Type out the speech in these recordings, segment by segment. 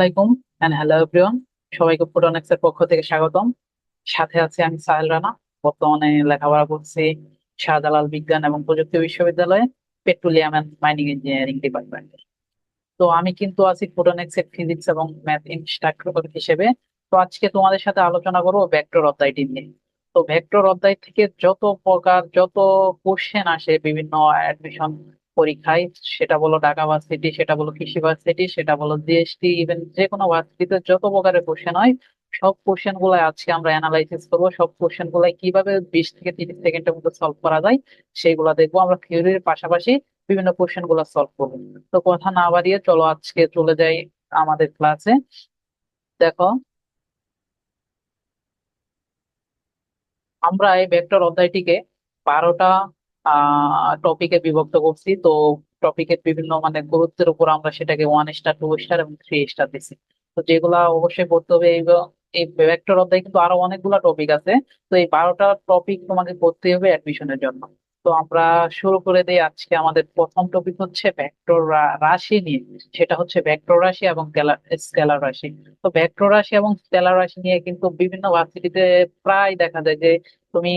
আলাইকুম and hello everyone. সবাইকে ফুডনেক্স এর পক্ষ থেকে স্বাগতম। সাথে আছি আমি সাহেল রানা। বর্তমানে লেখাপড়া করছি শাহজালাল বিজ্ঞান এবং প্রযুক্তি বিশ্ববিদ্যালয়ে পেট্রোলিয়াম এন্ড মাইনিং ইঞ্জিনিয়ারিং ডিপার্টমেন্টে। তো আমি কিন্তু আছি ফুডনেক্স এর ফিজিক্স এবং ম্যাথ ইনস্ট্রাক্টর হিসেবে। তো আজকে তোমাদের সাথে আলোচনা করবো ভেক্টর অধ্যায়টি নিয়ে। তো ভেক্টর অধ্যায় থেকে যত প্রকার যত কোশ্চেন আসে বিভিন্ন অ্যাডমিশন পরীক্ষায়, সেটা বলো ঢাকা ভার্সিটি, সেটা বলো কৃষি ভার্সিটি, সেটা বলো জিএসটি, ইভেন যে কোনো ভার্সিটিতে যত প্রকারের কোশ্চেন হয়, সব কোশ্চেন গুলাই আজকে আমরা অ্যানালাইসিস করবো। সব কোশ্চেন গুলাই কিভাবে 20 থেকে 30 সেকেন্ডের মধ্যে সলভ করা যায় সেইগুলা দেখবো। আমরা থিওরির পাশাপাশি বিভিন্ন কোশ্চেন গুলা সলভ করবো। তো কথা না বাড়িয়ে চলো আজকে চলে যাই আমাদের ক্লাসে। দেখো, আমরা এই ভেক্টর অধ্যায়টিকে 12টা টপিকে বিভক্ত করছি। তো টপিকের বিভিন্ন মানে গুরুত্বের উপর আমরা সেটাকে 1 স্টার, 2 স্টার এবং 3 স্টার দিচ্ছি। তো যেগুলা অবশ্যই পড়তে হবে। এই ভেক্টর অধ্যায় কিন্তু আরো অনেকগুলা টপিক আছে। তো এই 12টা টপিক তোমাকে পড়তে হবে অ্যাডমিশনের জন্য। তো আমরা শুরু করে দিই। আজকে আমাদের প্রথম টপিক হচ্ছে ভেক্টর রাশি নিয়ে। সেটা হচ্ছে ভেক্টর রাশি এবং স্কেলার রাশি। তো ভেক্টর রাশি এবং স্কেলার রাশি নিয়ে কিন্তু বিভিন্ন ভার্সিটিতে প্রায় দেখা যায় যে তুমি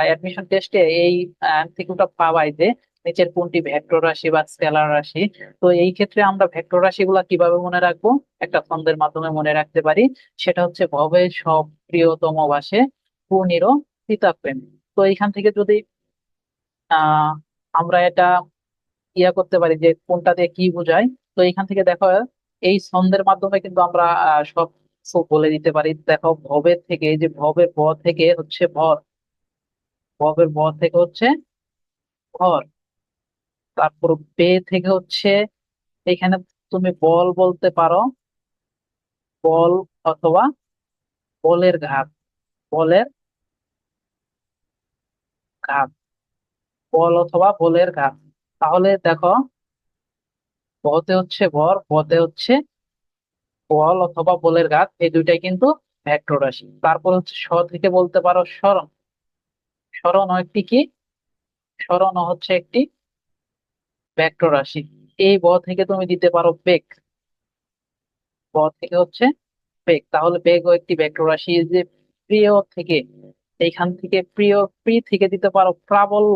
অ্যাডমিশন টেস্টে এই এমসিকিউটা পাবাই যে নিচের কোনটি ভেক্টর রাশি বা স্কেলার রাশি। তো এই ক্ষেত্রে আমরা ভেক্টর রাশিগুলা কিভাবে মনে রাখবো? একটা ছন্দের মাধ্যমে মনে রাখতে পারি। সেটা হচ্ছে ভবের সব প্রিয়তম বাসে পূর্ণিরও সীতাপ্রেম। তো এইখান থেকে যদি আহ আমরা এটা করতে পারি যে কোনটা দিয়ে কি বোঝায়। তো এখান থেকে দেখো, এই ছন্দের মাধ্যমে কিন্তু আমরা সব কিছু বলে দিতে পারি। দেখো, ভবের থেকে, এই যে ভবের ব থেকে হচ্ছে ভর, ভবের ব থেকে হচ্ছে ভর। তারপর বে থেকে হচ্ছে, এখানে তুমি বল বলতে পারো, বল অথবা বলের ঘাত, বলের ঘাত, বল অথবা বলের ঘাত। তাহলে দেখো, বতে হচ্ছে ভর, বতে হচ্ছে বল অথবা বলের ঘাত, এই দুইটাই কিন্তু ভেক্টর রাশি। তারপর হচ্ছে স থেকে বলতে পারো সরণ। সরণ একটি কি? সরণ হচ্ছে একটি ভেক্টর রাশি। এই ব থেকে তুমি দিতে পারো বেগ, ব থেকে হচ্ছে বেগ। তাহলে বেগও একটি ভেক্টর রাশি। এই যে প্রিয় থেকে, এইখান থেকে প্রিয়, প্রি থেকে দিতে পারো প্রাবল্য।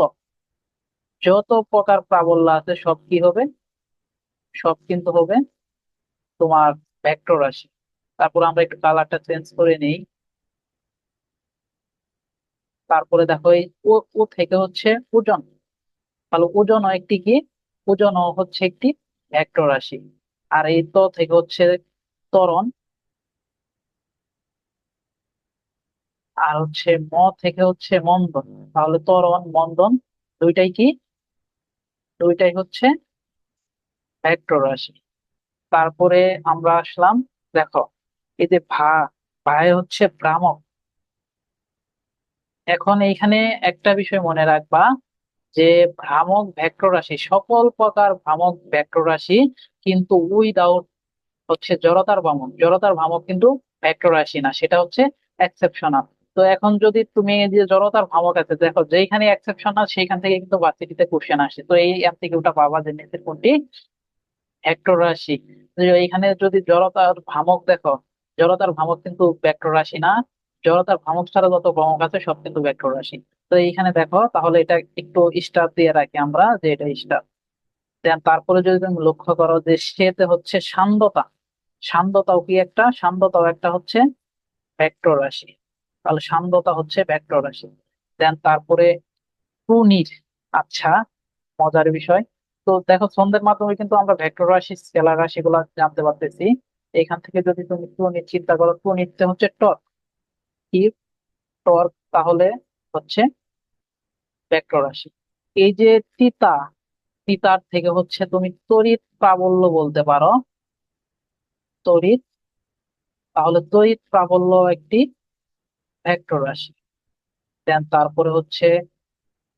যত প্রকার প্রাবল্য আছে সব কি হবে? সব কিন্তু হবে তোমার ভেক্টর রাশি। তারপর আমরা একটু কালারটা চেঞ্জ করে নিই। তারপরে দেখো, এই ও ও থেকে হচ্ছে ওজন। তাহলে ওজনও একটি কি? ওজনও হচ্ছে একটি ভেক্টর রাশি। আর এই ত থেকে হচ্ছে ত্বরণ। আর হচ্ছে ম থেকে হচ্ছে মন্দন। তাহলে ত্বরণ, মন্দন দুইটাই কি? দুইটাই হচ্ছে ভেক্টর রাশি। তারপরে আমরা আসলাম, দেখো, এই যে ভাই হচ্ছে ভ্রামক। এখন এইখানে একটা বিষয় মনে রাখবা যে ভ্রামক ভেক্টর রাশি, সকল প্রকার ভ্রামক ভেক্টর রাশি কিন্তু উইদাউট হচ্ছে জড়তার ভ্রামক, জড়তার ভ্রামক কিন্তু ভেক্টর রাশি না, সেটা হচ্ছে এক্সেপশনাল। তো এখন যদি তুমি এই যে জড়তার ভ্রামক আছে, দেখো যেখানে এক্সেপশনাল সেইখান থেকে কিন্তু ভার্সিটিতে কোশ্চেন আসে। তো এই এমসিকিউটা পাবা যে নিচের কোনটি ভেক্টর রাশি। তো এইখানে যদি জড়তার ভ্রামক দেখো, জড়তার ভ্রামক কিন্তু ভেক্টর রাশি না। জড়তার ভ্রামক ছাড়া যত ভ্রামক আছে সব কিন্তু ভেক্টর রাশি। তো এইখানে দেখো, তাহলে এটা একটু স্টার দিয়ে রাখি আমরা যে এটা স্টার। দেন তারপরে যদি তুমি লক্ষ্য করো যে সেতে হচ্ছে সান্দ্রতা। সান্দ্রতাও কি একটা? সান্দ্রতাও একটা হচ্ছে ভেক্টর রাশি। তাহলে সান্দ্রতা হচ্ছে ভেক্টর রাশি। দেন তারপরে টুনির, আচ্ছা, মজার বিষয়। তো দেখো, ছন্দের মাধ্যমে কিন্তু আমরা ভেক্টর রাশি, স্কেলার রাশি গুলা জানতে পারতেছি। এখান থেকে যদি তুমি টুনির চিন্তা করো, টুনিতে হচ্ছে টর্ক, কি? টর্ক। তাহলে হচ্ছে ভেক্টর রাশি। এই যে তিতা, তিতার থেকে হচ্ছে তুমি তড়িৎ প্রাবল্য বলতে পারো, তড়িৎ। তাহলে তড়িৎ প্রাবল্য একটি ভেক্টর রাশি। দেন তারপরে হচ্ছে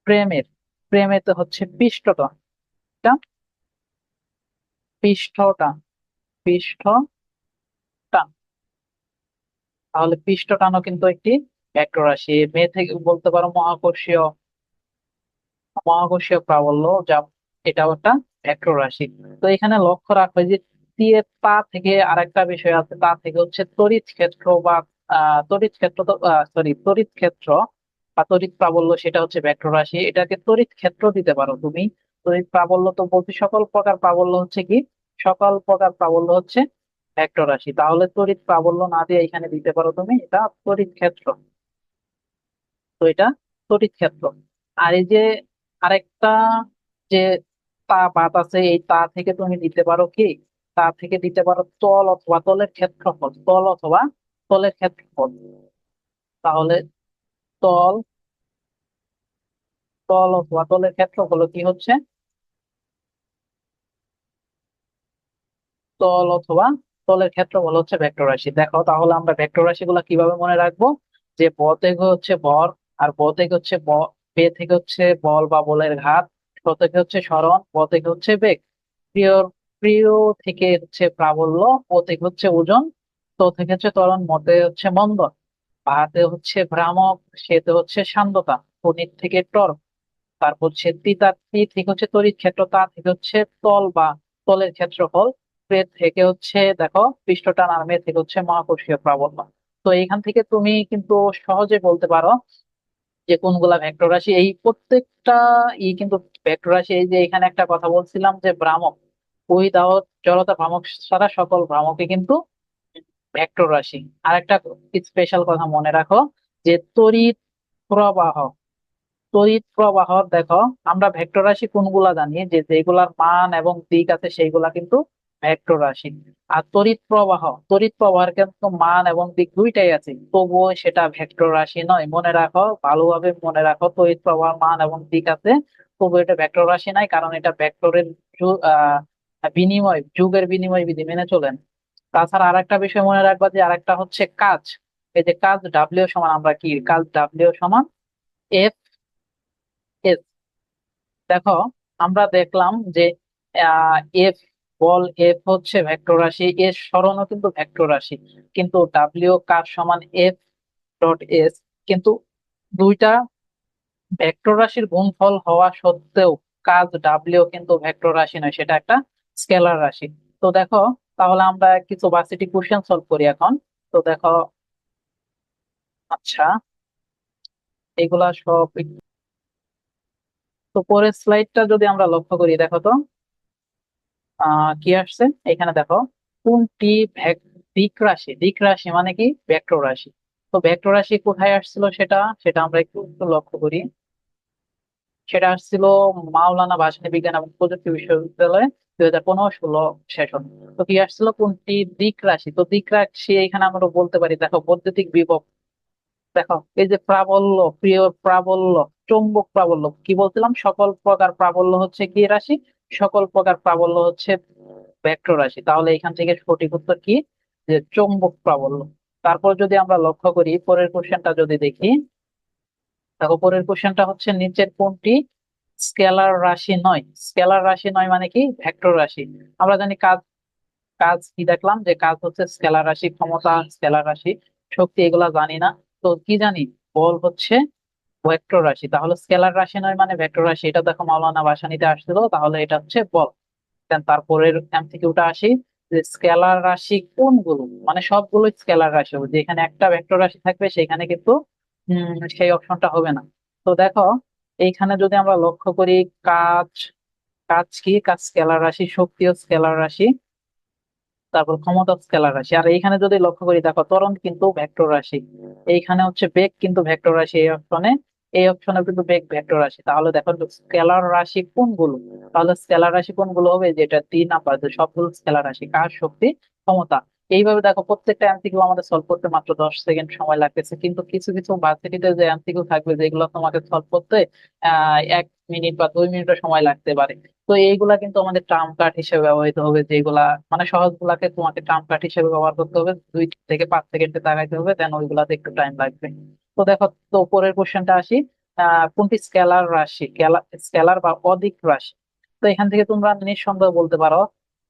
প্রেমের, প্রেমেতে হচ্ছে পৃষ্ঠটান, এটা পৃষ্ঠটান, পৃষ্ঠটান। তাহলে পৃষ্ঠটানও কিন্তু একটি ভেক্টর রাশি। মে থেকে বলতে পারো মহাকর্ষীয়, মহাকর্ষীয় প্রাবল্য, যা এটাও একটা ভেক্টর রাশি। তো এখানে লক্ষ্য রাখবে যে দিয়ে তা থেকে আরেকটা বিষয় আছে, তা থেকে হচ্ছে তড়িৎ ক্ষেত্র বা তড়িৎ ক্ষেত্র, তো সরি তড়িৎ ক্ষেত্র বা তড়িৎ প্রাবল্য, সেটা হচ্ছে ভেক্টর রাশি। এটাকে তড়িৎ ক্ষেত্র দিতে পারো তুমি। তড়িৎ প্রাবল্য তো বলছি সকল প্রকার প্রাবল্য হচ্ছে কি, সকল প্রকার প্রাবল্য হচ্ছে ভেক্টর রাশি। তাহলে তড়িৎ প্রাবল্য না দিয়ে এখানে দিতে পারো তুমি এটা তড়িৎ ক্ষেত্র। তো এটা তড়িৎ ক্ষেত্র। আর এই যে আরেকটা যে বাত আছে, এই তা থেকে তুমি দিতে পারো কি, তা থেকে দিতে পারো তল অথবা তলের ক্ষেত্রফল, তল অথবা তলের ক্ষেত্রফল। তাহলে তল, তল অথবা তলের ক্ষেত্রফল কি হচ্ছে, তল অথবা তলের ক্ষেত্রফল হচ্ছে ভেক্টর রাশি। দেখো তাহলে আমরা ভেক্টর রাশিগুলো কিভাবে মনে রাখবো, যে ব থেকে হচ্ছে ভর, আর ব থেকে হচ্ছে বে থেকে হচ্ছে বল বা বলের ঘাত, স থেকে হচ্ছে সরণ, প থেকে হচ্ছে বেগ, প্রিয় প্রিয় থেকে হচ্ছে প্রাবল্য, ও থেকে হচ্ছে ওজন, তো থেকে হচ্ছে ত্বরণ, মতে হচ্ছে মন্দন, ভাতে হচ্ছে ভ্রামক, সেতে হচ্ছে সান্দ্রতা, খনিজ থেকে টর্ক, তারপর হচ্ছে তিতা, তি থেকে হচ্ছে তড়িৎ ক্ষেত্র, তা থেকে হচ্ছে তল বা তলের ক্ষেত্রফল, প্রেত থেকে হচ্ছে দেখো পৃষ্ঠটান, আর মে থেকে হচ্ছে মহাকর্ষীয় প্রাবল্য। তো এখান থেকে তুমি কিন্তু সহজে বলতে পারো যে কোনগুলা ভেক্টর রাশি। এই প্রত্যেকটা কিন্তু ভেক্টর রাশি। এই যে এখানে একটা কথা বলছিলাম যে ভ্রামক, উইদাউট জড়তা ভ্রামক ছাড়া সকল ভ্রামকই কিন্তু ভেক্টর রাশি। আর একটা স্পেশাল কথা মনে রাখো, যে তড়িৎ প্রবাহ, তড়িৎ প্রবাহ দেখো, আমরা ভেক্টর রাশি কোনগুলা জানি, যে যেগুলার মান এবং দিক আছে সেইগুলা কিন্তু ভেক্টর রাশি। আর তড়িৎ প্রবাহ, তড়িৎ প্রবাহের কিন্তু মান এবং দিক দুইটাই আছে, তবুও সেটা ভেক্টর রাশি নয়। মনে রাখো, ভালোভাবে মনে রাখো, তড়িৎ প্রবাহ মান এবং দিক আছে, তবু এটা ভেক্টর রাশি নাই, কারণ এটা ভেক্টরের বিনিময়, যুগের বিনিময় বিধি মেনে চলেন। তাছাড়া আরেকটা বিষয় মনে রাখবা, যে আরেকটা হচ্ছে কাজ। এই যে কাজ ডাব্লিউ সমান, আমরা কি কাজ ডাব্লিউ সমান এফ এস। দেখো আমরা দেখলাম যে এফ, বল এফ হচ্ছে ভেক্টর রাশি, এর সরণও কিন্তু ভেক্টর রাশি, কিন্তু ডাব্লিউ কার সমান এফ ডট এস। কিন্তু দুইটা ভেক্টর রাশির গুণফল হওয়া সত্ত্বেও কাজ ডাব্লিউ কিন্তু ভেক্টর রাশি নয়, সেটা একটা স্কেলার রাশি। তো দেখো, তাহলে আমরা কিছু ভার্সিটি কোশ্চেন সলভ করি এখন। তো দেখো, আচ্ছা এগুলা সব তো পরের স্লাইডটা যদি আমরা লক্ষ্য করি, দেখো তো কি আসছে এখানে। দেখো কোনটি দিক রাশি, দিক রাশি মানে কি ভেক্টর রাশি। তো ভেক্টর রাশি কোথায় আসছিল, সেটা সেটা আমরা একটু একটু লক্ষ্য করি। সেটা আসছিল মাওলানা ভাসানী বিজ্ঞান এবং প্রযুক্তি বিশ্ববিদ্যালয়ে 2015-16 সেশন। তো কি আসছিল, কোনটি দিক রাশি। তো দিক রাশি এখানে আমরা বলতে পারি, দেখো বৈদ্যুতিক বিভব। দেখো এই যে প্রাবল্য, প্রিয় প্রাবল্য, চৌম্বক প্রাবল্য, কি বলছিলাম, সকল প্রকার প্রাবল্য হচ্ছে কি রাশি, সকল প্রকার প্রাবল্য হচ্ছে ভেক্টর রাশি। তাহলে এখান থেকে সঠিক উত্তর কি, যে চৌম্বক প্রাবল্য। তারপর যদি আমরা লক্ষ্য করি পরের কোশ্চেনটা যদি দেখি, দেখো পরের কোশ্চেনটা হচ্ছে নিচের কোনটি স্কেলার রাশি নয়। স্কেলার রাশি নয় মানে কি ভেক্টর রাশি। আমরা জানি কাজ, কাজ কি দেখলাম, যে কাজ হচ্ছে স্কেলার রাশি, ক্ষমতা স্কেলার রাশি, শক্তি এগুলা জানি না। তো কি জানি, বল হচ্ছে ভেক্টর রাশি। তাহলে স্কেলার রাশি নয় মানে ভেক্টর রাশি, এটা দেখো মাওলানা ভাসানীতে আসছিল, তাহলে এটা হচ্ছে বল। দেন তারপরের এমসিকিউটা আসি, যে স্কেলার রাশি কোনগুলো, মানে সবগুলো স্কেলার রাশি হবে, যেখানে একটা ভেক্টর রাশি থাকবে সেখানে কিন্তু সেই অপশনটা হবে না। তো দেখো এইখানে যদি আমরা লক্ষ্য করি, কাজ, কাজ কি, কাজ স্কেলার রাশি, শক্তিও স্কেলার রাশি, তারপর ক্ষমতা স্কেলার রাশি। আর এইখানে যদি লক্ষ্য করি, দেখো ত্বরণ কিন্তু ভেক্টর রাশি, এইখানে হচ্ছে বেগ কিন্তু ভেক্টর রাশি, এই অপশনে, এই অপশনে কিন্তু বেগ ভেক্টর রাশি। তাহলে দেখো স্কেলার রাশি কোনগুলো, তাহলে স্কেলার রাশি কোনগুলো হবে, যেটা 3 নাম্বার, যে সবগুলো স্কেলার রাশি, কাজ শক্তি ক্ষমতা। এইভাবে দেখো প্রত্যেকটা এমসিকিউ আমাদের সলভ করতে মাত্র 10 সেকেন্ড সময় লাগতেছে, কিন্তু কিছু কিছু ভার্সিটিতে যে এমসিকিউ থাকবে যেগুলো তোমাকে সলভ করতে 1 মিনিট বা 2 মিনিটও সময় লাগতে পারে। তো এইগুলা কিন্তু আমাদের ট্রাম্প কার্ড হিসেবে ব্যবহৃত হবে, যেগুলা মানে সহজ গুলাকে তোমাকে ট্রাম্প কার্ড হিসেবে ব্যবহার করতে হবে, 2 থেকে 5 সেকেন্ডে দাগাইতে হবে, দেন ওইগুলাতে একটু টাইম লাগবে। তো দেখো, তো পরের কোশ্চেনটা আসি, কোনটি স্কেলার রাশি, স্কেলার বা অদিক রাশি। তো এখান থেকে তোমরা নিঃসন্দেহে বলতে পারো,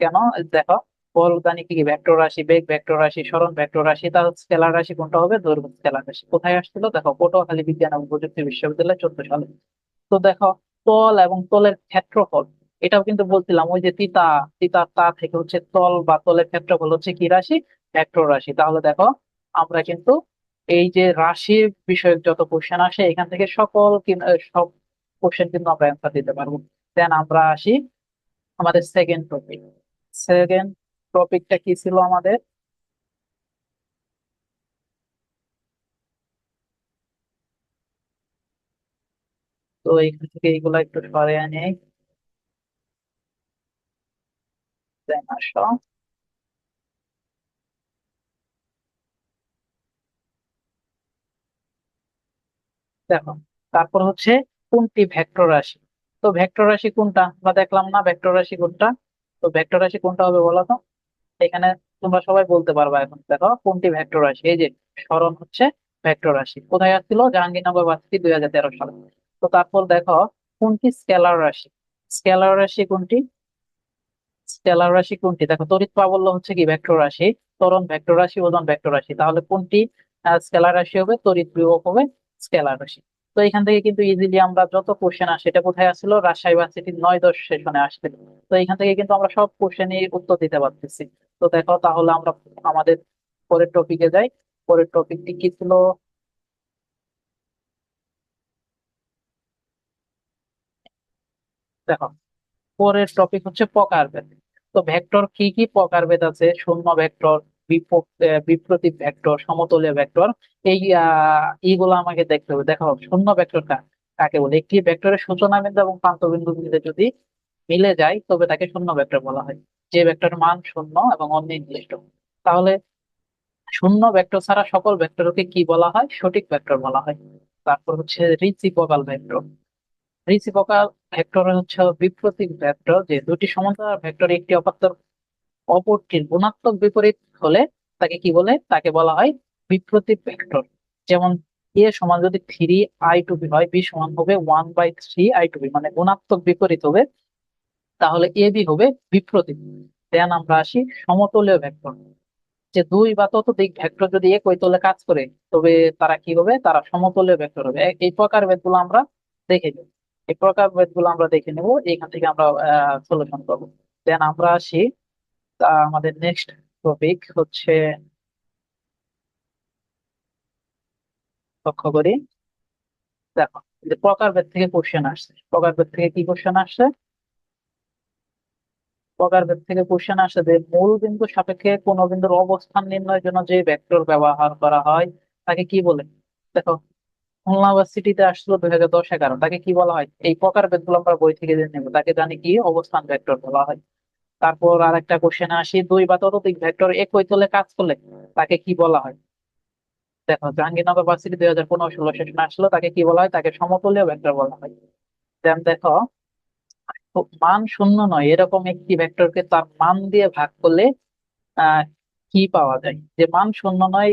কেন, দেখো বল জানি কি কি, ভেক্টর রাশি, বেগ ভেক্টর রাশি, সরণ ভেক্টর রাশি, তাহলে স্কেলার রাশি কোনটা হবে, দৈর্ঘ্য স্কেলার রাশি। কোথায় আসছিল, দেখো পটুয়াখালী বিজ্ঞান এবং প্রযুক্তি বিশ্ববিদ্যালয় 2014 সালে। তো দেখো তল এবং তলের ক্ষেত্রফল, এটাও কিন্তু বলছিলাম ওই যে তিতা, তিতা তা থেকে হচ্ছে তল বা তলের ক্ষেত্রফল হচ্ছে কি রাশি, ভেক্টর রাশি। তাহলে দেখো আমরা কিন্তু এই যে রাশির বিষয়ক যত কোশ্চেন আসে এখান থেকে সব কোশ্চেন কিন্তু আমরা অ্যান্সার দিতে পারবো। দেন আমরা আসি আমাদের সেকেন্ড টপিক। সেকেন্ড টপিকটা কি ছিল আমাদের? তো এখান থেকে এইগুলা একটু সরিয়ে নেই। দেন আসো, দেখো তারপর হচ্ছে কোনটি ভেক্টর রাশি। তো ভেক্টর রাশি কোনটা আমরা দেখলাম না, ভেক্টর রাশি কোনটা? তো ভেক্টর রাশি কোনটা হবে বলো তো? এখানে তোমরা সবাই বলতে পারবা। এখন দেখো কোনটি ভেক্টর রাশি, এই যে সরণ হচ্ছে ভেক্টর রাশি। কোথায় আসছিল? জাহাঙ্গীরনগর ভার্সিটি 2013 সালে। তো তারপর দেখো কোনটি স্কেলার রাশি। স্কেলার রাশি কোনটি? স্কেলার রাশি কোনটি? দেখো তড়িৎ প্রাবল্য হচ্ছে কি ভেক্টর রাশি, ত্বরণ ভেক্টর রাশি, ওজন ভেক্টর রাশি। তাহলে কোনটি স্কেলার রাশি হবে? তড়িৎ বিভব হবে স্কেলার রাশি। তো এখান থেকে কিন্তু ইজিলি আমরা যত কোশ্চেন আসে, এটা কোথায় আসছিল? রাজশাহী ভার্সিটির 9-10 সেশনে আসছিল। তো এখান থেকে কিন্তু আমরা সব কোশ্চেনই উত্তর দিতে পারতেছি। তো দেখো তাহলে আমরা আমাদের পরের টপিকে যাই। পরের টপিকটি কি ছিল? দেখো পরের টপিক হচ্ছে প্রকারভেদ। তো ভেক্টর কি কি প্রকারভেদ আছে? শূন্য ভেক্টর, বিপ্রতীক ভেক্টর, সমতলীয় ভেক্টর। এইগুলো আমাকে দেখতে হবে। দেখো শূন্য ভেক্টরটা কাকে বলে? একটি ভেক্টরের সূচনা বিন্দু এবং প্রান্ত বিন্দু মিলে যদি মিলে যায় তবে তাকে শূন্য ভেক্টর বলা হয়, যে ভেক্টরের মান শূন্য এবং অনির্দিষ্ট। তাহলে শূন্য ভেক্টর ছাড়া সকল ভেক্টরকে কি বলা হয়? সঠিক ভেক্টর বলা হয়। তারপর হচ্ছে রিচিপ্রকাল ভেক্টর। রিচিপ্রকাল ভেক্টর হচ্ছে বিপ্রতীক ভেক্টর, যে দুটি সমান্তরাল ভেক্টর একটি অপরটির গুণাত্মক বিপরীত হলে তাকে কি বলে? তাকে বলা হয় বিপ্রতীক ভেক্টর। যেমন এ সমান যদি 3i টু বি হয়, বি সমান হবে 1/3i টু বি, মানে গুণাত্মক বিপরীত হবে, তাহলে এ বি হবে বিপ্রতীক। দেন আমরা আসি সমতলীয় ভেক্টর। যে দুই বা ততোধিক ভেক্টর যদি একই তলে কাজ করে তবে তারা কি হবে? তারা সমতলীয় ভেক্টর হবে। এই প্রকার ভেদগুলো আমরা দেখে নিব। এই প্রকার ভেদগুলো আমরা দেখে নেব, এখান থেকে আমরা সলিউশন করবো। দেন আমরা আসি আমাদের নেক্সট টপিক হচ্ছে, লক্ষ্য করি, দেখো যে প্রকারভেদ থেকে কোশ্চেন আসছে। প্রকারভেদ থেকে কি কোশ্চেন আসছে? প্রকারভেদ থেকে কোশ্চেন আসছে যে মূল বিন্দু সাপেক্ষে কোন বিন্দুর অবস্থান নির্ণয়ের জন্য যে ভেক্টর ব্যবহার করা হয় তাকে কি বলে? দেখো খুলনা ভার্সিটিতে আসলো 2010-11, তাকে কি বলা হয়? এই প্রকারভেদ গুলো আমরা বই থেকে জেনে নেবো, তাকে জানি কি অবস্থান ভেক্টর বলা হয়। তারপর আরেকটা কোশ্চেন আসি, দুই বা ততোধিক ভেক্টর একই তলে কাজ করলে তাকে কি বলা হয়? দেখো জাহাঙ্গীরনগর ভার্সিটি 2015-16 সেশনে আসলো, তাকে কি বলা হয়? তাকে সমতলীয় ভেক্টর বলা হয়। দেন দেখো মান শূন্য নয় এরকম একটি ভেক্টরকে তার মান দিয়ে ভাগ করলে আহ কি পাওয়া যায়? যে মান শূন্য নয়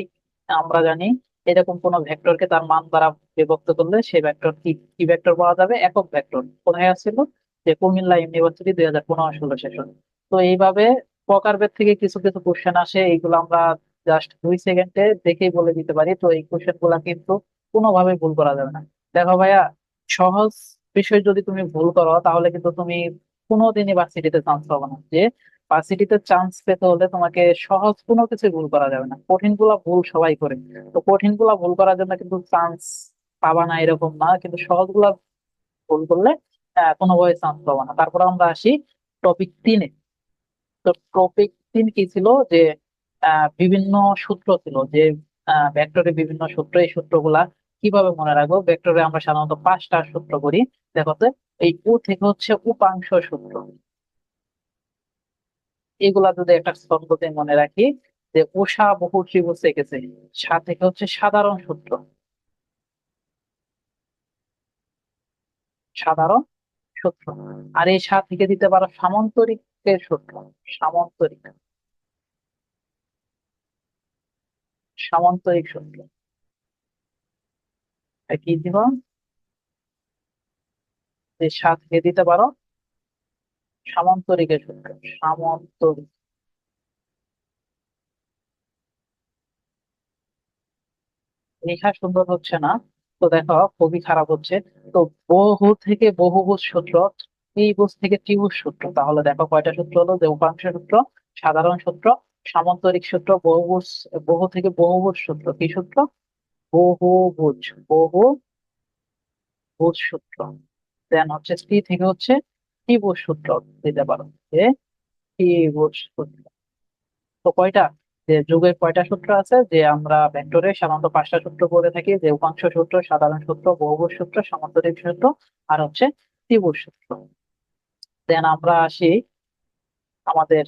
আমরা জানি, এরকম কোন ভেক্টরকে তার মান দ্বারা বিভক্ত করলে সে ভেক্টর কি কি ভেক্টর পাওয়া যাবে? একক ভেক্টর। কোথায় আসছিল? যে কুমিল্লা ইউনিভার্সিটি 2015-16 সেশন। তো এইভাবে প্রকারভেদ থেকে কিছু কিছু কোশ্চেন আসে, এইগুলো আমরা জাস্ট 2 সেকেন্ডে দেখেই বলে দিতে পারি। তো এই কোশ্চেন গুলা কিন্তু কোনোভাবে ভুল করা যাবে না। দেখো ভাইয়া, সহজ বিষয় যদি তুমি ভুল করো তাহলে কিন্তু তুমি কোনোদিনই ভার্সিটিতে চান্স পাবে না। যে ভার্সিটিতে চান্স পেতে হলে তোমাকে সহজ কোনো কিছু ভুল করা যাবে না, কঠিন গুলা ভুল সবাই করে। তো কঠিন গুলা ভুল করার জন্য কিন্তু চান্স পাবা না এরকম না, কিন্তু সহজ গুলা ভুল করলে কোনোভাবে চান্স পাবা না। তারপর আমরা আসি টপিক 3-এ। তো টপিক 3 কি ছিল? যে বিভিন্ন সূত্র ছিল, যে ভেক্টরের বিভিন্ন সূত্র। এই সূত্রগুলা কিভাবে মনে রাখবো? ভেক্টরে আমরা সাধারণত 5টা সূত্র করি। দেখো তো, এই ও থেকে হচ্ছে উপাংশ সূত্র। এগুলা যদি একটা ছন্দতে মনে রাখি, যে উষা বহু ত্রিভুজ এঁকেছে, সাথে হচ্ছে সাধারণ সূত্র, সাধারণ সূত্র। আর এই সাত থেকে দিতে পারো সামান্তরিকের সূত্র, সামান্তরিক, সামান্তরিক সূত্র। আর কি দিব? যে সাত থেকে দিতে পারো সামান্তরিকের সূত্র, সামান্তরিক। লেখা সুন্দর হচ্ছে না, তো দেখো খুবই খারাপ হচ্ছে। তো বহু থেকে বহুভুজ সূত্র, ত্রিভুজ থেকে ত্রিভুজ সূত্র, তাহলে দেখো কয়টা সূত্র হলো, যে উপাংশ সূত্র, সাধারণ সূত্র, সামান্তরিক সূত্র, বহুভুজ, বহু থেকে বহুভুজ সূত্র, কি সূত্র, বহুভুজ, বহুভুজ সূত্র। দেন হচ্ছে ত্রি থেকে হচ্ছে ত্রিভুজ সূত্র দিতে পারো, যে ত্রিভুজ সূত্র। তো কয়টা, যে যুগে কয়টা সূত্র আছে, যে আমরা ভেক্টরে সাধারণত পাঁচটা সূত্র করে থাকি, যে উপাংশ সূত্র, সাধারণ সূত্র, বহুভুজ সূত্র, সামান্তরিক সূত্র, আর হচ্ছে ত্রিভুজ সূত্র। দেন আমরা আসি আমাদের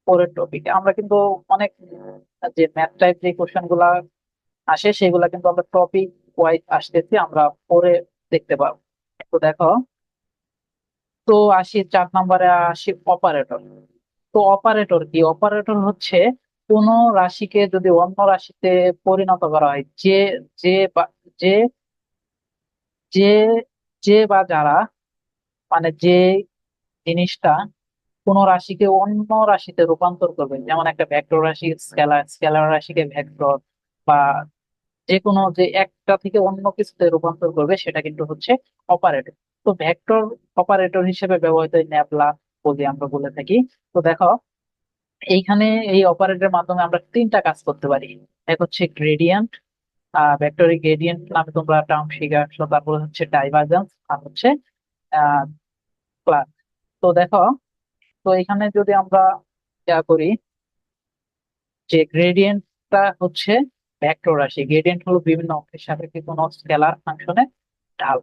পরের টপিকে। আমরা কিন্তু অনেক যে ম্যাথ টাইপ যে কোশ্চেন গুলা আসে সেগুলা কিন্তু আমরা টপিক ওয়াইজ আসতেছি, আমরা পরে দেখতে পাবো। তো দেখো, তো আসি 4 নম্বরে, আসি অপারেটর। তো অপারেটর কি, অপারেটর হচ্ছে কোন রাশিকে যদি অন্য রাশিতে পরিণত করা হয়, যে বা যে যে যে বা যারা, মানে যে জিনিসটা কোন রাশিকে অন্য রাশিতে রূপান্তর করবে, যেমন একটা ভেক্টর রাশি স্কেলার, স্কেলার রাশিকে ভেক্টর, বা যে কোনো যে একটা থেকে অন্য কিছুতে রূপান্তর করবে, সেটা কিন্তু হচ্ছে অপারেটর। তো ভেক্টর অপারেটর হিসেবে ব্যবহৃত হয় ন্যাবলা বলি আমরা বলে থাকি। তো দেখো, এইখানে এই অপারেটরের মাধ্যমে আমরা তিনটা কাজ করতে পারি। এক হচ্ছে গ্রেডিয়েন্ট, ভেক্টরিক গ্রেডিয়েন্ট নামে তোমরা টার্ম শিখে আসছো, তারপর হচ্ছে ডাইভারজেন্স, আর হচ্ছে ক্লাস। তো দেখো, তো এখানে যদি আমরা ইয়া করি, যে গ্রেডিয়েন্টটা হচ্ছে ভেক্টর রাশি, গ্রেডিয়েন্ট হলো বিভিন্ন অক্ষের সাপেক্ষে কোনো স্কেলার ফাংশনের ঢাল।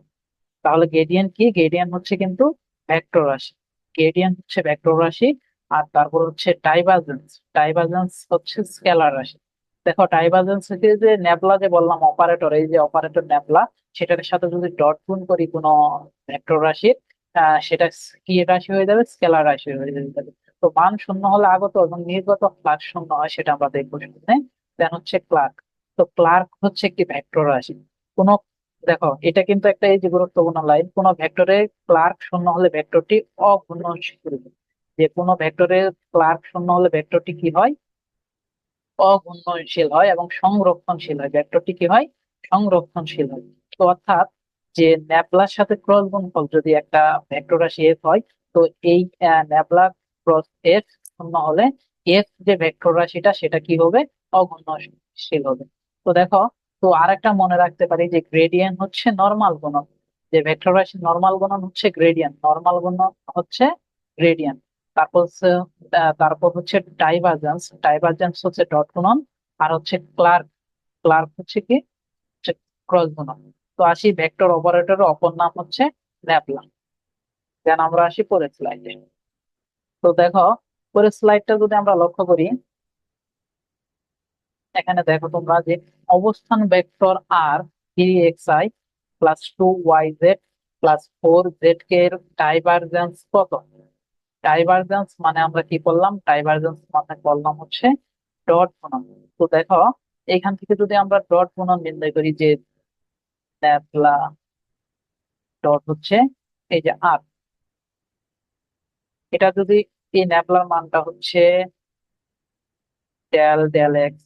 তাহলে গ্রেডিয়েন্ট কি, গ্রেডিয়েন্ট হচ্ছে কিন্তু ভেক্টর রাশি, গ্রেডিয়েন্ট হচ্ছে ভেক্টর রাশি। আর তারপর হচ্ছে ডাইভারজেন্স, ডাইভারজেন্স হচ্ছে স্কেলার রাশি। দেখো ডাইভারজেন্স থেকে যে ন্যাবলা যে বললাম অপারেটর, এই যে অপারেটর ন্যাবলা, সেটার সাথে যদি ডট গুণ করি কোনো ভেক্টর রাশির, সেটা কি রাশি হয়ে যাবে, স্কেলার রাশি হয়ে যাবে। তো মান শূন্য হলে আগত এবং নির্গত প্লাস শূন্য হয়, সেটা আমরা দেখবো শুনে। দেন হচ্ছে ক্লার্ক। তো ক্লার্ক হচ্ছে একটি ভেক্টর রাশি। কোন, দেখো এটা কিন্তু একটা এই যে গুরুত্বপূর্ণ লাইন, কোন ভেক্টরে ক্লার্ক শূন্য হলে ভেক্টরটি অঘূর্ণনশীল। যে কোনো ভেক্টরের ক্লার্ক শূন্য হলে ভেক্টরটি কি হয়, অঘূর্ণনশীল হয় এবং সংরক্ষণশীল হয়, ভেক্টরটি কি হয়, সংরক্ষণশীল হয়। তো অর্থাৎ যে ন্যাবলার সাথে ক্রস গুণফল যদি একটা ভেক্টর রাশি এফ হয়, তো এই ন্যাবলা ক্রস এফ শূন্য হলে এফ যে ভেক্টর রাশিটা সেটা কি হবে, অঘূর্ণনশীল হবে। তো দেখো, তো আরেকটা মনে রাখতে পারি যে গ্রেডিয়েন্ট হচ্ছে নর্মাল গুণন, যে ভেক্টর রাশির নর্মাল গুণন হচ্ছে গ্রেডিয়েন্ট, নর্মাল গুণন হচ্ছে গ্রেডিয়েন্ট। তারপর হচ্ছে ডাইভারজেন্স, ডাইভারজেন্স হচ্ছে ডট গুণন। আর হচ্ছে ক্লার্ক, ক্লার্ক হচ্ছে কি, হচ্ছে ক্রস গুণন। তো আসি ভেক্টর অপারেটরের অপর নাম হচ্ছে ল্যাপ্লাস। দেন আমরা আসি পরের স্লাইডে। তো দেখো, পরের স্লাইডটা যদি আমরা লক্ষ্য করি, এখানে দেখো তোমরা যে অবস্থান ভেক্টর আর 3xi plus 2yz plus 4z কে এর ডাইভারজেন্স কত। ডাইভারজেন্স মানে আমরা কি করলাম, ডাইভারজেন্স মানে বললাম হচ্ছে ডট গুণন। তো দেখো, এখান থেকে যদি আমরা ডট গুণন নির্ণয় করি, যে ন্যাবলা ডট হচ্ছে এই যে আর, এটা যদি, এই ন্যাবলার মানটা হচ্ছে del del X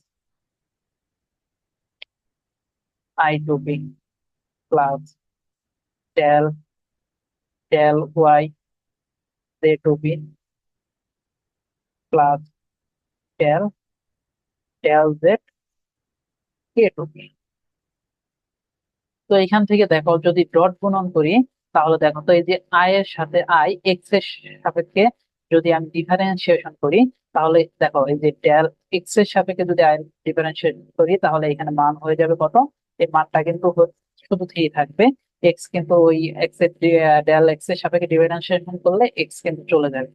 I two B plus del del Y J two B plus del del Z K two B. তো এখান থেকে দেখো যদি ডট গুণন করি, তাহলে দেখো তো এই যে আই এর সাথে আই এক্স এর সাপেক্ষে যদি আমি ডিফারেন্সিয়েশন করি, তাহলে দেখো এই যে ডেল এক্স এর সাপেক্ষে যদি আই ডিফারেন্সিয়েট করি, তাহলে এখানে মান হয়ে যাবে কত, এই মানটা কিন্তু শুধু 3 থাকবে। এক্স কিন্তু ওই এক্স এর ডেল এক্স এর সাপেক্ষে ডিফারেন্সিয়েশন করলে এক্স কিন্তু চলে যাবে।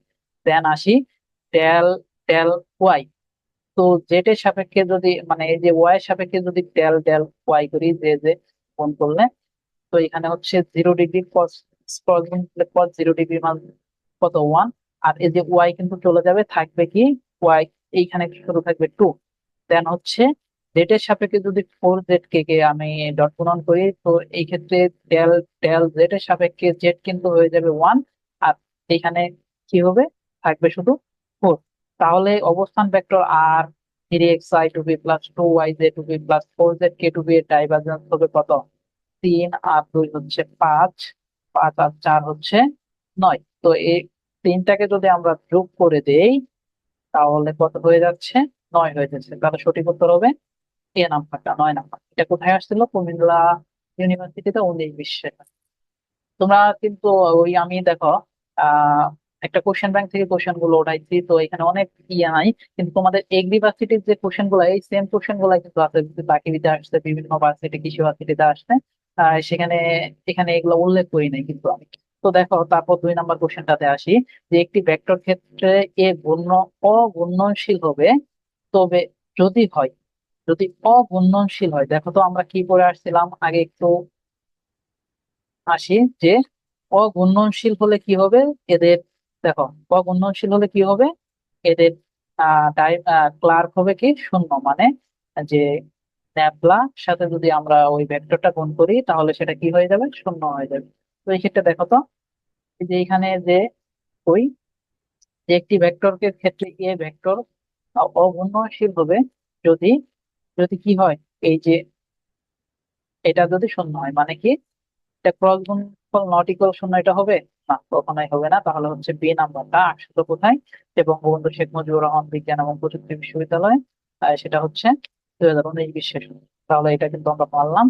দেন আসি ডেল ডেল ওয়াই। তো জেড এর সাপেক্ষে যদি, মানে এই যে ওয়াই এর সাপেক্ষে যদি ডেল ডেল ওয়াই করি, যে যে কোণ করলে, তো এখানে হচ্ছে 0 ডিগ্রি কস, কস 0 ডিগ্রি মান কত, 1। আর এই যে ওয়াই কিন্তু চলে যাবে, থাকবে কি ওয়াই, এইখানে শুধু থাকবে 2। দেন হচ্ছে জেড এর সাপেক্ষে যদি 4z কে আমি ডট গুণন করি, তো এই ক্ষেত্রে ডেল ডেল জেড এর সাপেক্ষে জেড কিন্তু হয়ে যাবে 1। আর এইখানে কি হবে, থাকবে শুধু 4। তাহলে অবস্থান ভেক্টর আর 3xi two B plus 2yj two B plus 4zk two B এর ডাইভারজেন্স হবে কত, 3 আর 2 হচ্ছে 5, 5 আর 4 হচ্ছে নয়। তো এই তিনটাকে যদি আমরা যোগ করে দেই তাহলে কত হয়ে যাচ্ছে? 9 হয়ে যাচ্ছে। তাহলে সঠিক উত্তর হবে এ নাম্বারটা, 9 নাম্বার। এটা কোথায় আসছিল? কুমিল্লা ইউনিভার্সিটিতে 19-20 তোমরা কিন্তু ওই আমি দেখো আহ একটা কোশ্চেন ব্যাংক থেকে কোশ্চেন গুলো উঠাইছি, তো এখানে অনেক ইয়ে নাই, কিন্তু তোমাদের এগ্রিভার্সিটির যে কোশ্চেন গুলো এই সেম কোশ্চেন গুলো কিন্তু আছে, চাকরিতে আসছে, বিভিন্ন ভার্সিটি, কৃষি ভার্সিটিতে আসছে। সেখানে এখানে এগুলো উল্লেখ করি নাই কিন্তু আমি। তো দেখো, তারপর 2 নাম্বার কোশ্চেনটাতে আসি, যে একটি ভেক্টর ক্ষেত্রে এ অঘূর্ণনশীল হবে, তবে যদি হয়, যদি অঘূর্ণনশীল হয়, দেখো তো আমরা কি পড়ে আসছিলাম আগে, একটু আসি যে অঘূর্ণনশীল হলে কি হবে এদের। দেখো, অঘূর্ণনশীল হলে কি হবে এদের? ক্লার্ক হবে কি শূন্য, মানে যে ন্যাবলা সাথে যদি আমরা ওই ভেক্টরটা গুণ করি তাহলে সেটা কি হয়ে যাবে? শূন্য হয়ে যাবে। তো এই ক্ষেত্রে দেখো তো, এই যে এখানে যে ওই যে একটি ভেক্টরকে ক্ষেত্রে এ ভেক্টর অঘূর্ণনশীল হবে যদি, যদি কি হয়, এই যে এটা যদি শূন্য হয়, মানে কি এটা ক্রস গুণফল নট ইকুয়াল শূন্য, এটা হবে না, কখনোই হবে না। তাহলে হচ্ছে বি নাম্বারটা আসলে কোথায়? যে বঙ্গবন্ধু শেখ মুজিবুর রহমান বিজ্ঞান এবং প্রযুক্তি বিশ্ববিদ্যালয়, সেটা হচ্ছে 2019-20 তাহলে এটা কিন্তু আমরা পারলাম।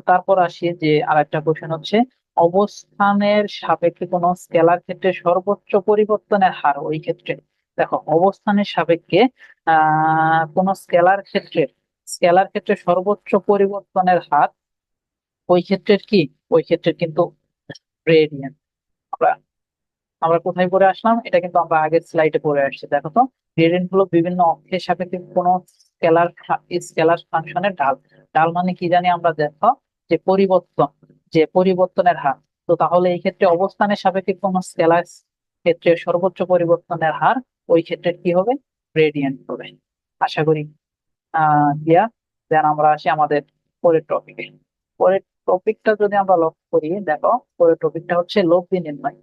তারপর আসি যে আরেকটা কোশ্চেন হচ্ছে, অবস্থানের সাপেক্ষে কোন স্কেলার ক্ষেত্রে সর্বোচ্চ পরিবর্তনের হার, ওই ক্ষেত্রে দেখো অবস্থানের সাপেক্ষে কোন স্কেলার ক্ষেত্রে সর্বোচ্চ পরিবর্তনের হার, ওই ক্ষেত্রের কি, ওই ক্ষেত্রের কিন্তু গ্রেডিয়েন্ট। আমরা আমরা কোথায় পড়ে আসলাম? এটা কিন্তু আমরা আগের স্লাইডে পড়ে আসছি। দেখো তো, গ্রেডিয়েন্ট হলো বিভিন্ন অক্ষের সাপেক্ষে কোন স্কেলার স্কেলার ফাংশনের ঢাল। ঢাল মানে কি জানি আমরা? দেখো, যে পরিবর্তন, যে পরিবর্তনের হার। তো তাহলে এই ক্ষেত্রে অবস্থানের সাপেক্ষে কোন স্কেলার ক্ষেত্রে সর্বোচ্চ পরিবর্তনের হার, ওই ক্ষেত্রে কি হবে? গ্রেডিয়েন্ট হবে। আশা করি ক্লিয়ার। দেন আমরা আসি আমাদের পরের টপিকে। পরের টপিকটা যদি আমরা লক্ষ্য করি, দেখো পরের টপিকটা হচ্ছে লব্ধি নির্ণয়।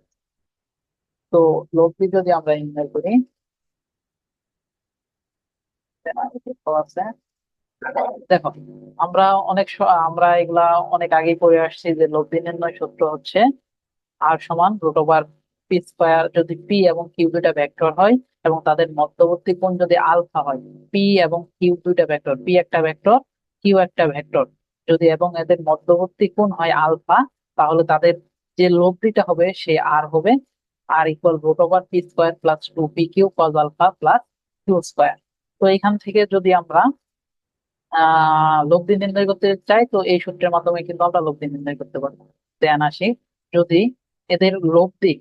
তো লব্ধি যদি আমরা নির্ণয় করি, তো আছে, দেখো আমরা আমরা এগুলা অনেক আগেই পড়ে আসছি, যে লব্ধি নির্ণয় সূত্র হচ্ছে আর সমান রুট ওভার পি স্কোয়ার, যদি পি এবং কিউ দুইটা ভেক্টর হয় এবং তাদের মধ্যবর্তী কোণ যদি আলফা হয়। পি এবং কিউ দুইটা ভেক্টর, পি একটা ভেক্টর, কিউ একটা ভেক্টর, যদি এবং এদের মধ্যবর্তী কোণ হয় আলফা, তাহলে তাদের যে লব্ধিটা হবে সে আর হবে, R equal root over P square plus 2 P Q cos alpha plus Q square. তো এখান থেকে যদি আমরা লব্ধি নির্ণয় করতে চাই, তো এই সূত্রের মাধ্যমে কিন্তু আমরা লব্ধি নির্ণয় করতে পারবো। দেন আসি, যদি এদের লব্ধি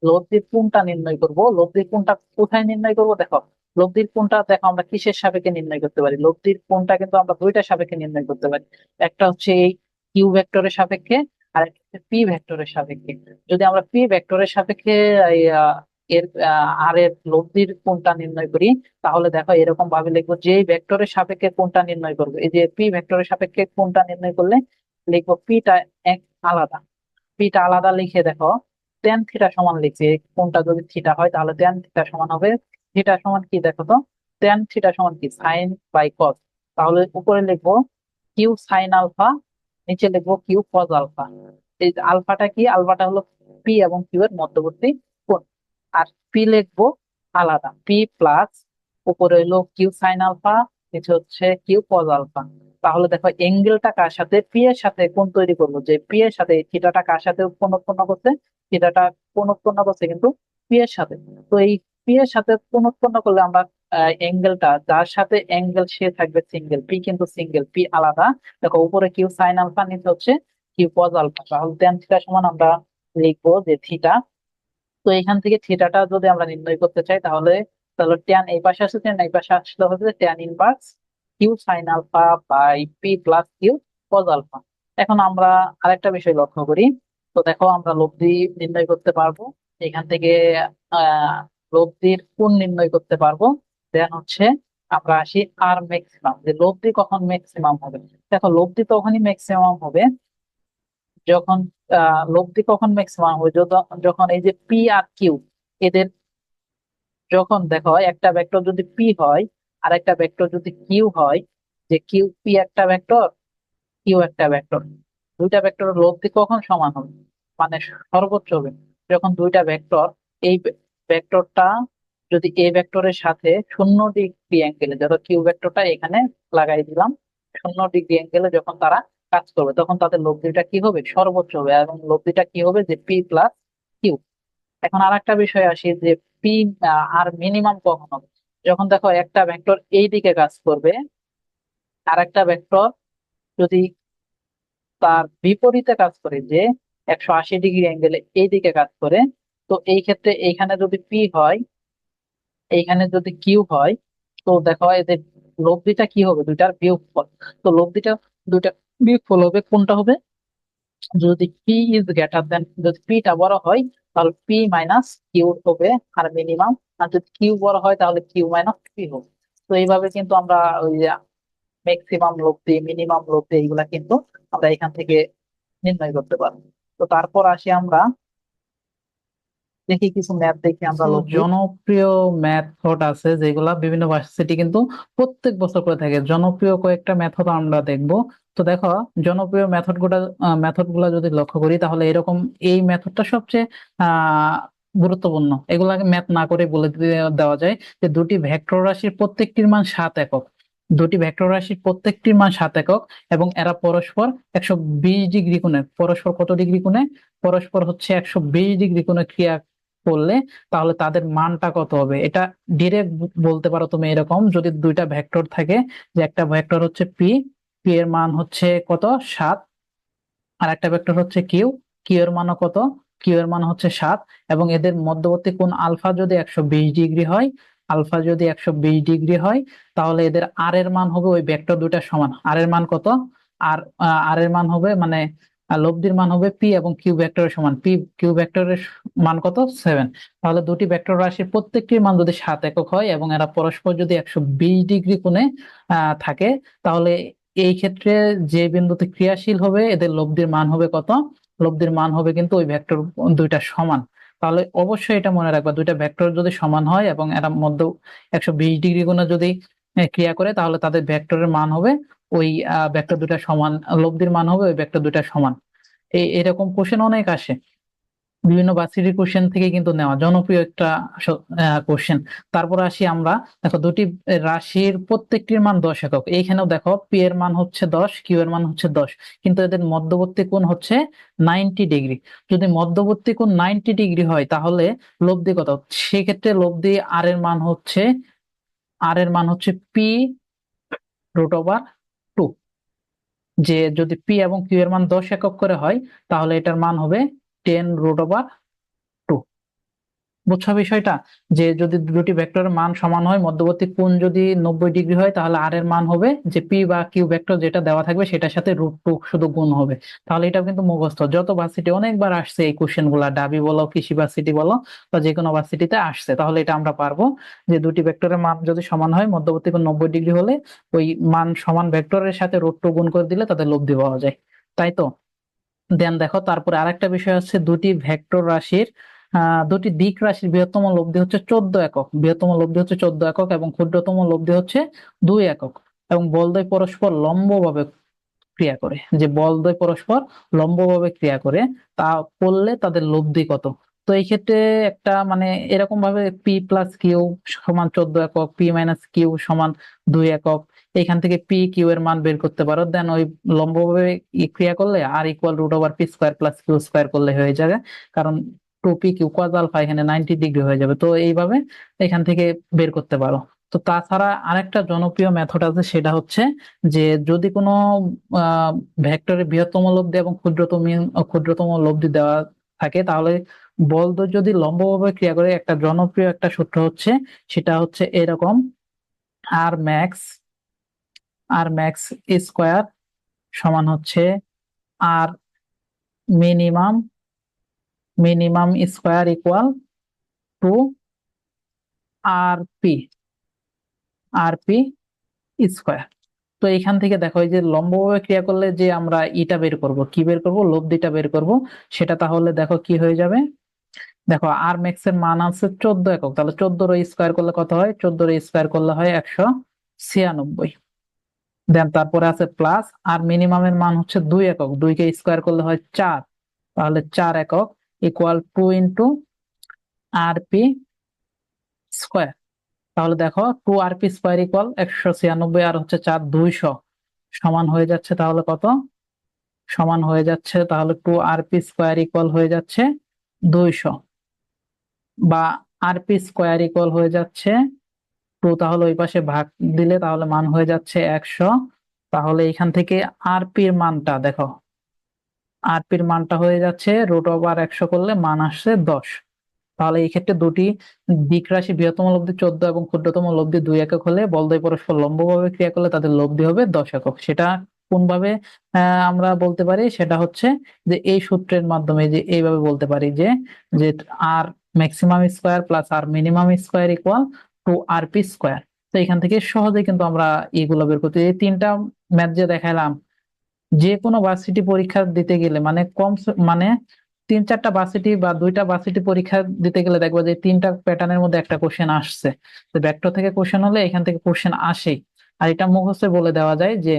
লব্ধির কোণটা নির্ণয় করব, লব্ধির কোণটা কোথায় নির্ণয় করব? দেখো, লব্ধির কোণটা দেখো আমরা কিসের সাপেক্ষে নির্ণয় করতে পারি? লব্ধির কোণটা কিন্তু আমরা দুইটা সাপেক্ষে নির্ণয় করতে পারি। একটা হচ্ছে এই কিউ ভেক্টরের সাপেক্ষে, আর একটা হচ্ছে পি ভেক্টরের সাপেক্ষে। যদি আমরা পি ভেক্টরের সাপেক্ষে এই, এর আর এর লব্ধির কোণটা নির্ণয় করি, তাহলে দেখো এরকম ভাবে লিখবো, যে ভেক্টরের সাপেক্ষে কোনটা নির্ণয় করবো, এই যে পি ভেক্টরের সাপেক্ষে কোনটা নির্ণয় করলে লিখবো পিটা এক আলাদা, পিটা আলাদা লিখে দেখো টেন থিটা সমান লিখছি। কোনটা যদি থিটা হয় তাহলে টেন থিটা সমান হবে, থিটা সমান কি দেখো তো, টেন থিটা সমান কি সাইন বাই কস। তাহলে উপরে লিখবো কিউ সাইন আলফা, নিচে লিখবো কিউ কস আলফা। এই আলফাটা কি? আলফাটা হলো পি এবং কিউ এর মধ্যবর্তী কোণ। আর পি লিখবো আলাদা, পি প্লাস, উপরে হলো কিউ সাইন আলফা, নিচে হচ্ছে কিউ কজ আলফা। তাহলে দেখো এঙ্গেলটা কার সাথে? পি এর সাথে কোণ তৈরি করবো, যে পি এর সাথে থিটাটা কার সাথে কোণ উৎপন্ন করছে? থিটাটা কোণ উৎপন্ন করছে কিন্তু পি এর সাথে। তো এই পি এর সাথে কোণ উৎপন্ন করলে আমরা এঙ্গেলটা যার সাথে এঙ্গেল সে থাকবে সিঙ্গেল, পি কিন্তু সিঙ্গেল, পি আলাদা। দেখো উপরে কিউ সাইন আলফা, নিচে হচ্ছে কিউ কজ আলফা। তাহলে টেন থিটা সমান আমরা লিখবো যে থিটা। তো এখান থেকে থিটাটা যদি আমরা নির্ণয় করতে চাই তাহলে, তাহলে ট্যান এই পাশে আসছে, ট্যান এই পাশে আসলে হবে tan inverse Q sine alpha by P plus Q cos alpha. এখন আমরা আরেকটা বিষয় লক্ষ্য করি। তো দেখো আমরা লব্ধি নির্ণয় করতে পারবো এখান থেকে, আহ লব্ধির কোণ নির্ণয় করতে পারবো। দেন হচ্ছে আমরা আসি আর ম্যাক্সিমাম, যে লব্ধি কখন ম্যাক্সিমাম হবে। দেখো লব্ধি তখনই ম্যাক্সিমাম হবে যখন, লব্ধি কখন ম্যাক্সিমাম হবে? যখন এই যে পি আর কিউ এদের, যখন দেখো একটা ভেক্টর যদি পি হয় আর একটা ভেক্টর যদি কিউ হয়, যে কিউ পি একটা ভেক্টর, কিউ একটা ভেক্টর, দুইটা ভেক্টরের লব্ধি কখন সমান হবে? মানে সর্বোচ্চ হবে যখন দুইটা ভেক্টর, এই ভেক্টরটা যদি এ ভেক্টরের সাথে 0 ডিগ্রি অ্যাঙ্গেলে, ধরো কিউ ভেক্টরটা এখানে লাগাই দিলাম, 0 ডিগ্রি অ্যাঙ্গেলে যখন তারা কাজ করবে তখন তাদের লব্ধিটা কি হবে, সর্বোচ্চ হবে। এবং লব্ধিটা কি হবে, যে পি প্লাস কিউ। এখন আর একটা বিষয় আসি, যে পি আর মিনিমাম কখন হবে, যখন দেখো একটা ভেক্টর এই দিকে কাজ করবে, আর একটা ভেক্টর যদি তার বিপরীতে কাজ করে, যে 180 ডিগ্রি অ্যাঙ্গেলে এই দিকে কাজ করে, তো এই ক্ষেত্রে এইখানে যদি পি হয়, এইখানে যদি কিউ হয়, তো দেখো এদের লব্ধিটা কি হবে, দুইটার বিয়োগফল। তো লব্ধিটা দুইটা বিয়োগফল হবে, কোনটা হবে, যদি পি ইজ গ্রেটার দেন, যদি পিটা বড় হয় তাহলে পি মাইনাস কিউ হবে আর মিনিমাম, আর যদি কিউ বড় হয় তাহলে কিউ মাইনাস পি হবে। তো এইভাবে কিন্তু আমরা ওই ম্যাক্সিমাম লব্ধি, মিনিমাম লব্ধি, এইগুলা কিন্তু আমরা এখান থেকে নির্ণয় করতে পারবো। তো তারপর আসি আমরা, দেখি কিছু ম্যাথ দেখি আমরা কিছু লব্ধি। জনপ্রিয় মেথড আছে যেগুলা বিভিন্ন ভার্সিটি কিন্তু প্রত্যেক বছর করে থাকে। জনপ্রিয় কয়েকটা মেথড আমরা দেখব। তো দেখো, জনপ্রিয় মেথড গুলা যদি লক্ষ্য করি তাহলে এরকম, এই মেথডটা সবচেয়ে গুরুত্বপূর্ণ। এগুলাকে ম্যাথ না করে বলে দেওয়া যায় যে দুটি ভেক্টর রাশির প্রত্যেকটির মান 7 একক। দুটি ভেক্টর রাশির প্রত্যেকটির মান 7 একক এবং এরা পরস্পর 120 ডিগ্রি কোণে, পরস্পর কত ডিগ্রি কোণে, পরস্পর হচ্ছে 120 ডিগ্রি কোণে ক্রিয়া করলে তাহলে তাদের মানটা কত হবে। এটা ডিরেক্ট বলতে পারো তুমি এরকম, যদি দুইটা ভেক্টর থাকে, যে একটা ভেক্টর হচ্ছে পি, পি এর মান হচ্ছে কত, 7, আর একটা ভেক্টর হচ্ছে কিউ, কিউ এর মানও কত, কিউ এর মান হচ্ছে 7, এবং এদের মধ্যবর্তী কোণ আলফা যদি 120 ডিগ্রি হয়, আলফা যদি 120 ডিগ্রি হয়, তাহলে এদের আর এর মান হবে, ওই ভেক্টর দুইটা সমান, আর এর মান কত, আর আর এর মান হবে মানে লব্ধির মান হবে পি এবং কিউ ভেক্টরের সমান, পি কিউ ভেক্টরের মান কত, 7। তাহলে দুটি ভেক্টর রাশির প্রত্যেকটির মান যদি 7 একক হয় এবং এরা পরস্পর যদি 120 ডিগ্রি কোণে থাকে, তাহলে এই ক্ষেত্রে যে বিন্দুতে ক্রিয়াশীল হবে এদের লব্ধির মান হবে কত, লব্ধির মান হবে কিন্তু ওই ভেক্টর দুইটা সমান। তাহলে অবশ্যই এটা মনে রাখবা, দুইটা ভেক্টর যদি সমান হয় এবং এরা মধ্য 120 ডিগ্রি কোণে যদি ক্রিয়া করে, তাহলে তাদের ভেক্টরের মান হবে ওই ভেক্টর দুইটা সমান, লব্ধির মান হবে ওই ভেক্টর দুইটা সমান। এরকম কোশ্চেন অনেক আসে, বিভিন্ন ভার্সিটির কোশ্চেন থেকে কিন্তু নেওয়া, জনপ্রিয় একটা কোশ্চেন। তারপর আসি আমরা, দেখো দুটি রাশির প্রত্যেকটির মান 10 একক। এইখানেও দেখো পি এর মান হচ্ছে 10, কিউ এর মান হচ্ছে 10, কিন্তু এদের মধ্যবর্তী কোণ হচ্ছে 90 ডিগ্রি। যদি মধ্যবর্তী কোণ 90 ডিগ্রি হয় তাহলে লব্ধি কত, সেক্ষেত্রে লব্ধি আর এর মান হচ্ছে পি √2। যে যদি পি এবং কিউ এর মান 10 একক করে হয় তাহলে এটার মান হবে 10√2। বুঝছো বিষয়টা, যে যদি দুটি ভেক্টরের মান সমান হয়, মধ্যবর্তী কোণ যদি 90 ডিগ্রি হয়, তাহলে আর এর মান হবে যে পি বা কিউ ভেক্টর যেটা দেওয়া থাকবে সেটার সাথে √2 শুধু গুণ হবে। তাহলে এটা কিন্তু মুখস্থ, যত ভার্সিটি অনেকবার আসছে এই কোশ্চেন গুলা, ডাবি বলো, কৃষি ভার্সিটি বলো, বা যে কোনো ভার্সিটিতে আসছে, তাহলে এটা আমরা পারবো যে দুটি ভেক্টরের মান যদি সমান হয়, মধ্যবর্তী কোণ 90 ডিগ্রি হলে ওই মান সমান ভেক্টরের সাথে √2 গুণ করে দিলে তাদের লব্ধি পাওয়া যায়। তাই তো। দেন দেখো, তারপরে আরেকটা বিষয় হচ্ছে দুটি ভেক্টর রাশির দুটি দিক রাশির বৃহত্তম লব্ধি হচ্ছে 14 একক, বৃহত্তম লব্ধি হচ্ছে 14 একক এবং ক্ষুদ্রতম লব্ধি হচ্ছে 2 একক, এবং বলদ্বয় পরস্পর লম্বভাবে ক্রিয়া করে, যে বলদ্বয় পরস্পর লম্বভাবে ক্রিয়া করে, তা করলে তাদের লব্ধি কত। তো এই ক্ষেত্রে একটা মানে এরকম ভাবে পি প্লাস কিউ সমান 14 একক, পি মাইনাস কিউ সমান 2 একক, এখান থেকে পি কিউ এর মান বের করতে পারো। দেন ওই লম্বভাবে ক্রিয়া করলে আর ইকুয়াল √পি² প্লাস কিউ² করলে হয়ে যাবে, কারণ 2p কিউ কজ আলফা এখানে 90 ডিগ্রি হয়ে যাবে। তো এইভাবে এখান থেকে বের করতে পারো। তো তাছাড়া আরেকটা জনপ্রিয় মেথড আছে, সেটা হচ্ছে যে যদি কোনো ভেক্টরের বৃহত্তম লব্ধি এবং ক্ষুদ্রতম লব্ধি দেওয়া থাকে, তাহলে বলদ্বয় যদি লম্বভাবে ক্রিয়া করে, একটা জনপ্রিয় একটা সূত্র হচ্ছে, সেটা হচ্ছে এরকম, আর ম্যাক্স স্কোয়ার সমান হচ্ছে R minimum square equal to R P square. তো এখান থেকে দেখো, এই যে লম্বভাবে ক্রিয়া করলে যে আমরা ইটা বের করব, কি বের করব, লব্ধিটা বের করব, সেটা তাহলে দেখো কি হয়ে যাবে। দেখো আর ম্যাক্স এর মান আছে 14 একক, তাহলে 14 স্কোয়ার করলে কত হয়, 14 স্কোয়ার করলে হয় 196। দেন তারপরে আছে প্লাস আর মিনিমামের মান হচ্ছে 2 একক, 2 কে স্কোয়ার করলে হয় 4, তাহলে 4 একক ইকুয়াল 2 ইন্টু আরপি স্কোয়ার। তাহলে দেখো 2 আরপি স্কোয়ার ইকুয়াল 196 আর হচ্ছে 4 200 সমান হয়ে যাচ্ছে তাহলে কত? সমান হয়ে যাচ্ছে তাহলে 2 আরপি স্কোয়ার ইকুয়াল হয়ে যাচ্ছে 200, বা আরপি স্কোয়ার ইকুয়াল হয়ে যাচ্ছে 2, তাহলে ওই পাশে ভাগ দিলে তাহলে মান হয়ে যাচ্ছে 100। তাহলে এখান থেকে আরপির মানটা দেখো, আরপির মানটা হয়ে যাচ্ছে √100 করলে মান আসছে 10। তাহলে এই ক্ষেত্রে দুটি দিক রাশি বৃহত্তম লব্ধি 14 এবং ক্ষুদ্রতম লব্ধি 2 একক হলে বলদ্বয় পরস্পর লম্বভাবে ক্রিয়া করলে তাদের লব্ধি হবে 10 একক। সেটা কোন ভাবে আমরা বলতে পারি? সেটা হচ্ছে যে এই সূত্রের মাধ্যমে, যে এইভাবে বলতে পারি যে যে R maximum square plus R minimum square equal 2 R P square. তো এখান থেকে সহজে কিন্তু আমরা এগুলো বের করতে, এই তিনটা ম্যাথ যে দেখালাম, যে কোনো ভার্সিটি পরীক্ষা দিতে গেলে মানে মানে 3-4টা ভার্সিটি বা 2টা ভার্সিটি পরীক্ষা দিতে গেলে দেখবো যে 3টা প্যাটার্নের মধ্যে একটা কোশ্চেন আসছে। তো ভেক্টর থেকে কোশ্চেন হলে এখান থেকে কোশ্চেন আসেই। আর এটা মুখস্থ বলে দেওয়া যায় যে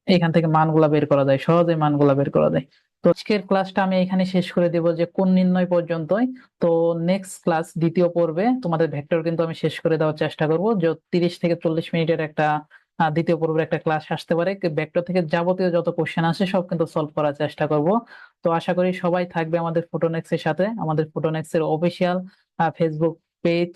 এখান থেকে মানগুলা বের করা যায়, সহজে মানগুলা বের করা যায়। তো আজকের ক্লাসটা আমি এখানে শেষ করে দেব যে কোণ নির্ণয় পর্যন্তই। তো নেক্সট ক্লাস দ্বিতীয় পর্বে তোমাদের ভেক্টর কিন্তু আমি শেষ করে দেওয়ার চেষ্টা করব, যে 30 থেকে 40 মিনিটের একটা দ্বিতীয় পর্বের একটা ক্লাস আসতে পারে। ভেক্টর থেকে যাবতীয় যত কোশ্চেন আসে সব কিন্তু সলভ করার চেষ্টা করব। তো আশা করি সবাই থাকবে আমাদের ফোটোনেক্স এর সাথে। আমাদের ফোটোনেক্স এর অফিসিয়াল ফেসবুক পেজ